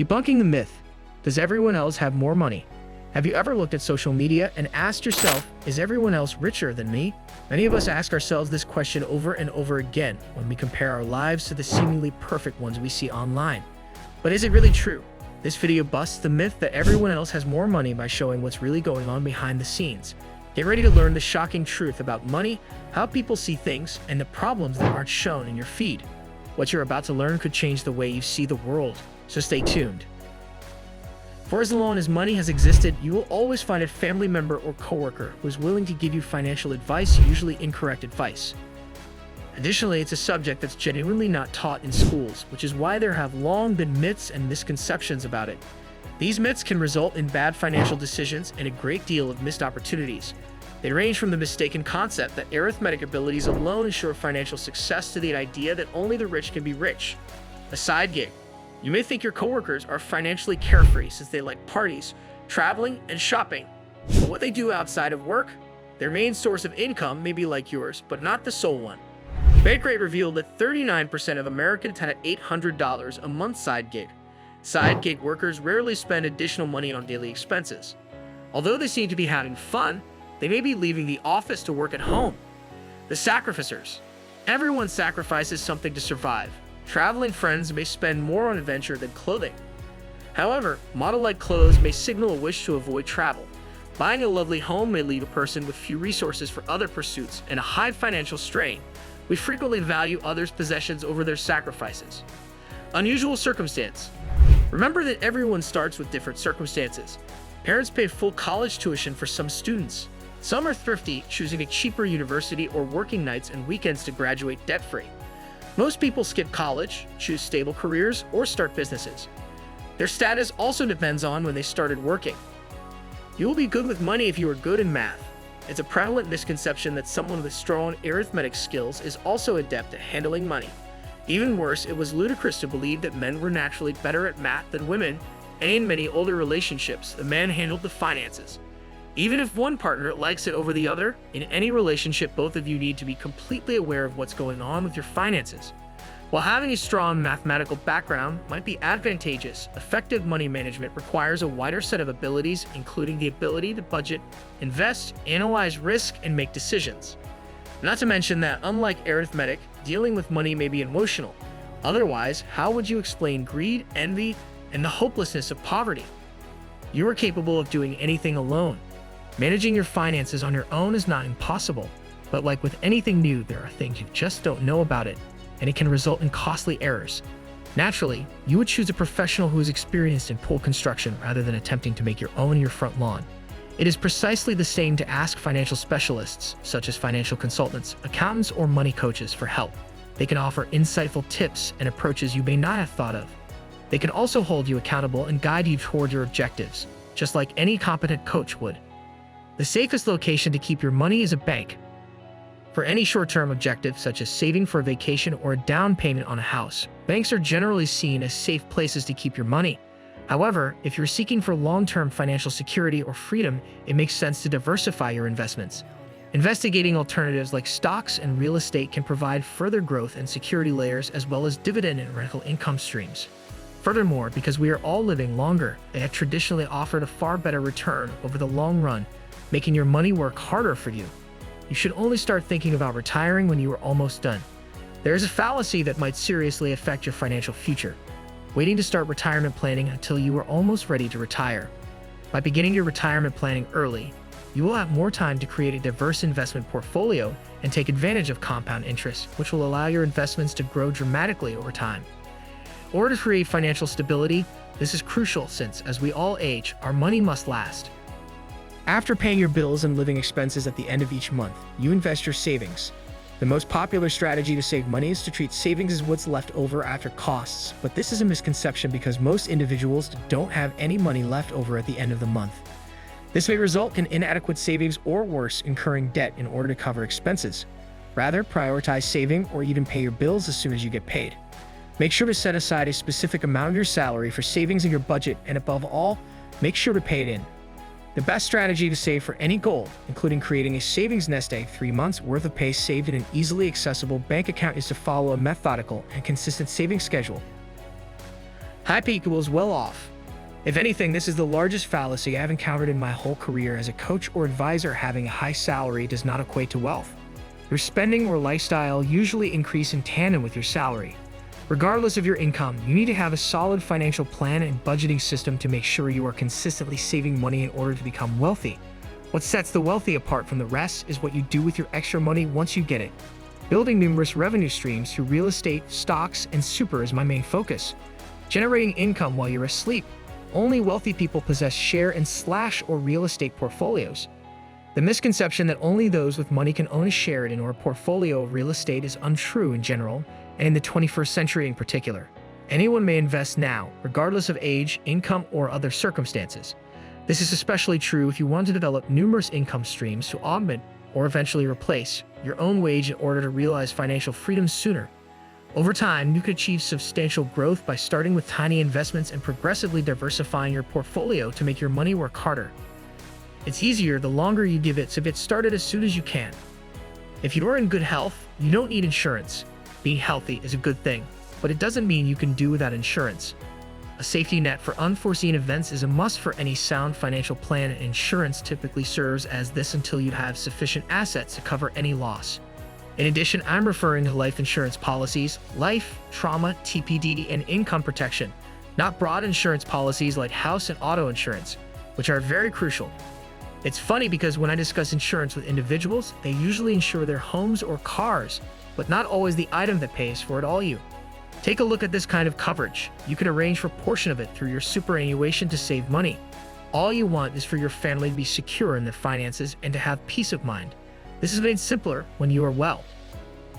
Debunking the myth. Does everyone else have more money? Have you ever looked at social media and asked yourself, is everyone else richer than me? Many of us ask ourselves this question over and over again when we compare our lives to the seemingly perfect ones we see online. But is it really true? This video busts the myth that everyone else has more money by showing what's really going on behind the scenes. Get ready to learn the shocking truth about money, how people see things, and the problems that aren't shown in your feed. What you're about to learn could change the way you see the world, so stay tuned. For as long as money has existed, you will always find a family member or coworker who is willing to give you financial advice, usually incorrect advice. Additionally, it's a subject that's genuinely not taught in schools, which is why there have long been myths and misconceptions about it. These myths can result in bad financial decisions and a great deal of missed opportunities. They range from the mistaken concept that arithmetic abilities alone ensure financial success to the idea that only the rich can be rich. A side gig. You may think your coworkers are financially carefree since they like parties, traveling, and shopping. But what they do outside of work? Their main source of income may be like yours, but not the sole one. Bankrate revealed that 39% of Americans had an $800 a month side gig. Side gig workers rarely spend additional money on daily expenses. Although they seem to be having fun, they may be leaving the office to work at home. The sacrificers. Everyone sacrifices something to survive. Traveling friends may spend more on adventure than clothing. However, model-like clothes may signal a wish to avoid travel. Buying a lovely home may leave a person with few resources for other pursuits and a high financial strain. We frequently value others' possessions over their sacrifices. Unusual circumstance. Remember that everyone starts with different circumstances. Parents pay full college tuition for some students. Some are thrifty, choosing a cheaper university or working nights and weekends to graduate debt-free. Most people skip college, choose stable careers, or start businesses. Their status also depends on when they started working. You will be good with money if you are good in math. It's a prevalent misconception that someone with strong arithmetic skills is also adept at handling money. Even worse, it was ludicrous to believe that men were naturally better at math than women, and in many older relationships, the man handled the finances. Even if one partner likes it over the other, in any relationship, both of you need to be completely aware of what's going on with your finances. While having a strong mathematical background might be advantageous, effective money management requires a wider set of abilities, including the ability to budget, invest, analyze risk, and make decisions. Not to mention that, unlike arithmetic, dealing with money may be emotional. Otherwise, how would you explain greed, envy, and the hopelessness of poverty? You are capable of doing anything alone. Managing your finances on your own is not impossible, but like with anything new, there are things you just don't know about it, and it can result in costly errors. Naturally, you would choose a professional who is experienced in pool construction rather than attempting to make your own in your front lawn. It is precisely the same to ask financial specialists, such as financial consultants, accountants, or money coaches for help. They can offer insightful tips and approaches you may not have thought of. They can also hold you accountable and guide you toward your objectives, just like any competent coach would. The safest location to keep your money is a bank. For any short-term objective, such as saving for a vacation or a down payment on a house, banks are generally seen as safe places to keep your money. However, if you're seeking for long-term financial security or freedom, it makes sense to diversify your investments. Investigating alternatives like stocks and real estate can provide further growth and security layers, as well as dividend and rental income streams. Furthermore, because we are all living longer, they have traditionally offered a far better return over the long run, making your money work harder for you. You should only start thinking about retiring when you are almost done. There is a fallacy that might seriously affect your financial future: waiting to start retirement planning until you are almost ready to retire. By beginning your retirement planning early, you will have more time to create a diverse investment portfolio and take advantage of compound interest, which will allow your investments to grow dramatically over time. In order to create financial stability, this is crucial since, as we all age, our money must last. After paying your bills and living expenses at the end of each month, you invest your savings. The most popular strategy to save money is to treat savings as what's left over after costs, but this is a misconception because most individuals don't have any money left over at the end of the month. This may result in inadequate savings or worse, incurring debt in order to cover expenses. Rather, prioritize saving or even pay your bills as soon as you get paid. Make sure to set aside a specific amount of your salary for savings in your budget, and above all, make sure to pay it in. The best strategy to save for any goal, including creating a savings nest egg, 3 months worth of pay saved in an easily accessible bank account, is to follow a methodical and consistent savings schedule. Happy equals well off. If anything, this is the largest fallacy I've encountered in my whole career as a coach or advisor. Having a high salary does not equate to wealth. Your spending or lifestyle usually increase in tandem with your salary. Regardless of your income, you need to have a solid financial plan and budgeting system to make sure you are consistently saving money in order to become wealthy. What sets the wealthy apart from the rest is what you do with your extra money once you get it. Building numerous revenue streams through real estate, stocks, and super is my main focus. Generating income while you're asleep. Only wealthy people possess share and slash or real estate portfolios. The misconception that only those with money can own a shared or a portfolio of real estate is untrue in general, and in the 21st century in particular. Anyone may invest now, regardless of age, income, or other circumstances. This is especially true if you want to develop numerous income streams to augment or eventually replace your own wage in order to realize financial freedom sooner. Over time, you could achieve substantial growth by starting with tiny investments and progressively diversifying your portfolio to make your money work harder. It's easier the longer you give it, so get started as soon as you can. If you are in good health, you don't need insurance. Being healthy is a good thing, but it doesn't mean you can do without insurance. A safety net for unforeseen events is a must for any sound financial plan, and insurance typically serves as this until you have sufficient assets to cover any loss. In addition, I'm referring to life insurance policies, life, trauma, TPD, and income protection, not broad insurance policies like house and auto insurance, which are very crucial. It's funny because when I discuss insurance with individuals, they usually insure their homes or cars, but not always the item that pays for it all. Take a look at this kind of coverage. You can arrange for a portion of it through your superannuation to save money. All you want is for your family to be secure in their finances and to have peace of mind. This is made simpler when you are well.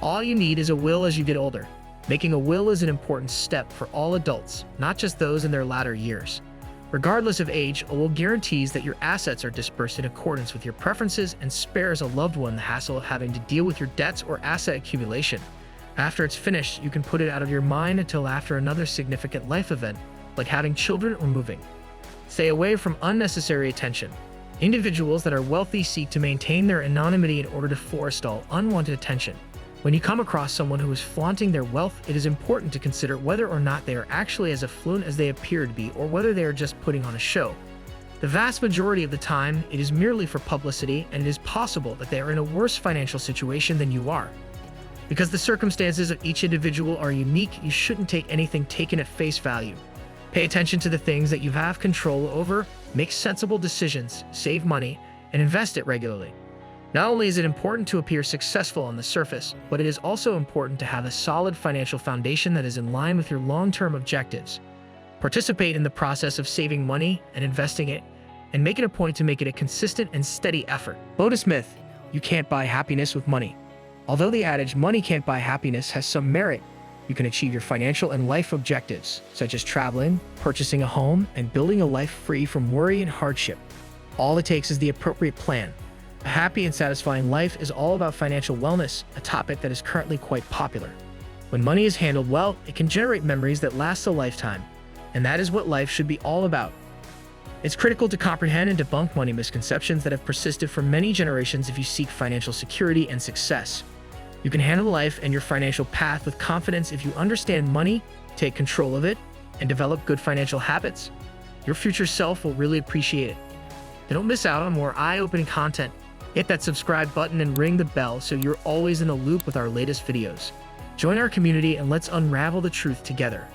All you need is a will as you get older. Making a will is an important step for all adults, not just those in their latter years. Regardless of age, a will guarantees that your assets are dispersed in accordance with your preferences and spares a loved one the hassle of having to deal with your debts or asset accumulation. After it's finished, you can put it out of your mind until after another significant life event, like having children or moving. Stay away from unnecessary attention. Individuals that are wealthy seek to maintain their anonymity in order to forestall unwanted attention. When you come across someone who is flaunting their wealth, it is important to consider whether or not they are actually as affluent as they appear to be, or whether they are just putting on a show. The vast majority of the time, it is merely for publicity, and it is possible that they are in a worse financial situation than you are. Because the circumstances of each individual are unique, you shouldn't take anything taken at face value. Pay attention to the things that you have control over, make sensible decisions, save money, and invest it regularly. Not only is it important to appear successful on the surface, but it is also important to have a solid financial foundation that is in line with your long-term objectives. Participate in the process of saving money and investing it, and make it a point to make it a consistent and steady effort. Lotus myth: you can't buy happiness with money. Although the adage "money can't buy happiness" has some merit, you can achieve your financial and life objectives, such as traveling, purchasing a home, and building a life free from worry and hardship. All it takes is the appropriate plan. A happy and satisfying life is all about financial wellness, a topic that is currently quite popular. When money is handled well, it can generate memories that last a lifetime, and that is what life should be all about. It's critical to comprehend and debunk money misconceptions that have persisted for many generations if you seek financial security and success. You can handle life and your financial path with confidence if you understand money, take control of it, and develop good financial habits. Your future self will really appreciate it. Don't miss out on more eye-opening content. Hit that subscribe button and ring the bell so you're always in the loop with our latest videos. Join our community and let's unravel the truth together.